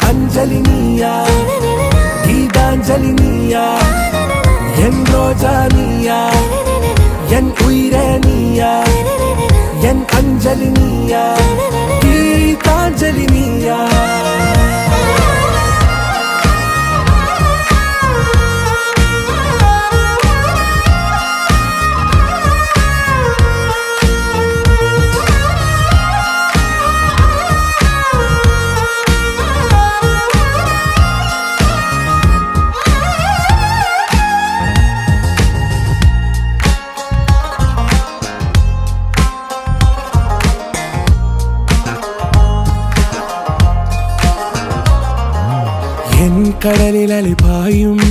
அஞ்சலி நீயா, கீதாஞ்சலி நீயா, என் ரோஜா நீயா, என் உயிரே நீயா, என் அஞ்சலி நீயா, கீதாஞ்சலி நீயா. என் கடலில் அலைபாயும்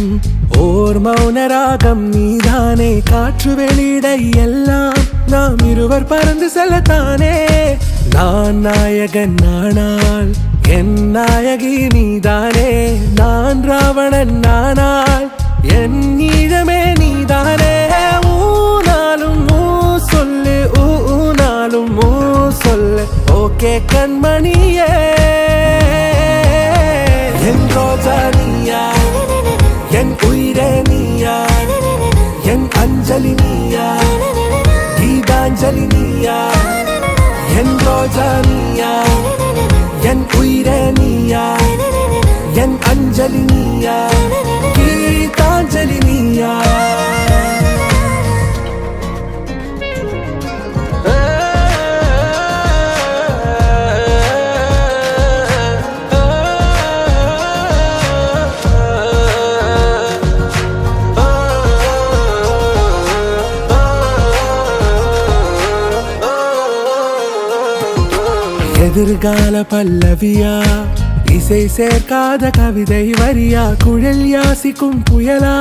ஓர் மௌன ராகம் நீதானே, காற்று வெளியிட எல்லாம் நாம் இருவர் பறந்து செல்லத்தானே. நான் நாயகன் நானால் என் நாயகி நீதானே, நான் ராவணன் நானால் என் ஈழமே நீதானே. ஊனாலும் ஊ சொல்லு, ஊனாலும் ஊ சொல்லு, ஓகே கண்மணியே. என் ரோஜா நீயா, என் உயிரே நீயா, என் அஞ்சலி நீயா, கீதாஞ்சலி நீயா, என் ரோஜா நீயா, என் உயிரே நீயா, என் அஞ்சலி நீயா, கீதாஞ்சலி நீயா. எதிர்கால பல்லவியா, இசை சேர்க்காத கவிதை வரியா, குழல் யாசிக்கும் புயலா,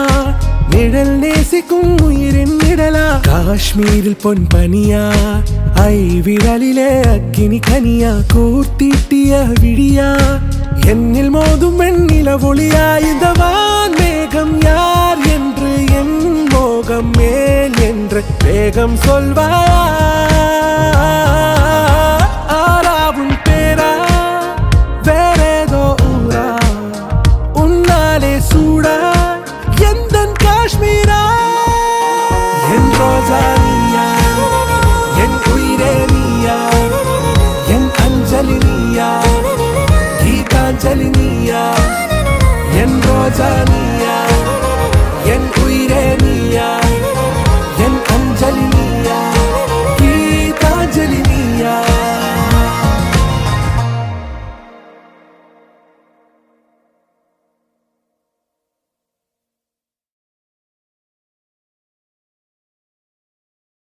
நிழல் நேசிக்கும் உயிரின் நிழலா, காஷ்மீரில் பொன் பனியா, ஐ விரலிலே அக்கினி கனியா, கூர்த்தீட்டிய விழியா, என்னில் மோதும் வெண்ணில ஒளியா. இந்த வான் மேகம் யார் என்று, என் மோகம் மேல் என்று வேகம் சொல்வாயா. என் ரோஜா நீயா, என் உயிரே நீயா, என் அஞ்சலி நீயா, கீதாஞ்சலி நீயா, என் ரோஜா நீயா.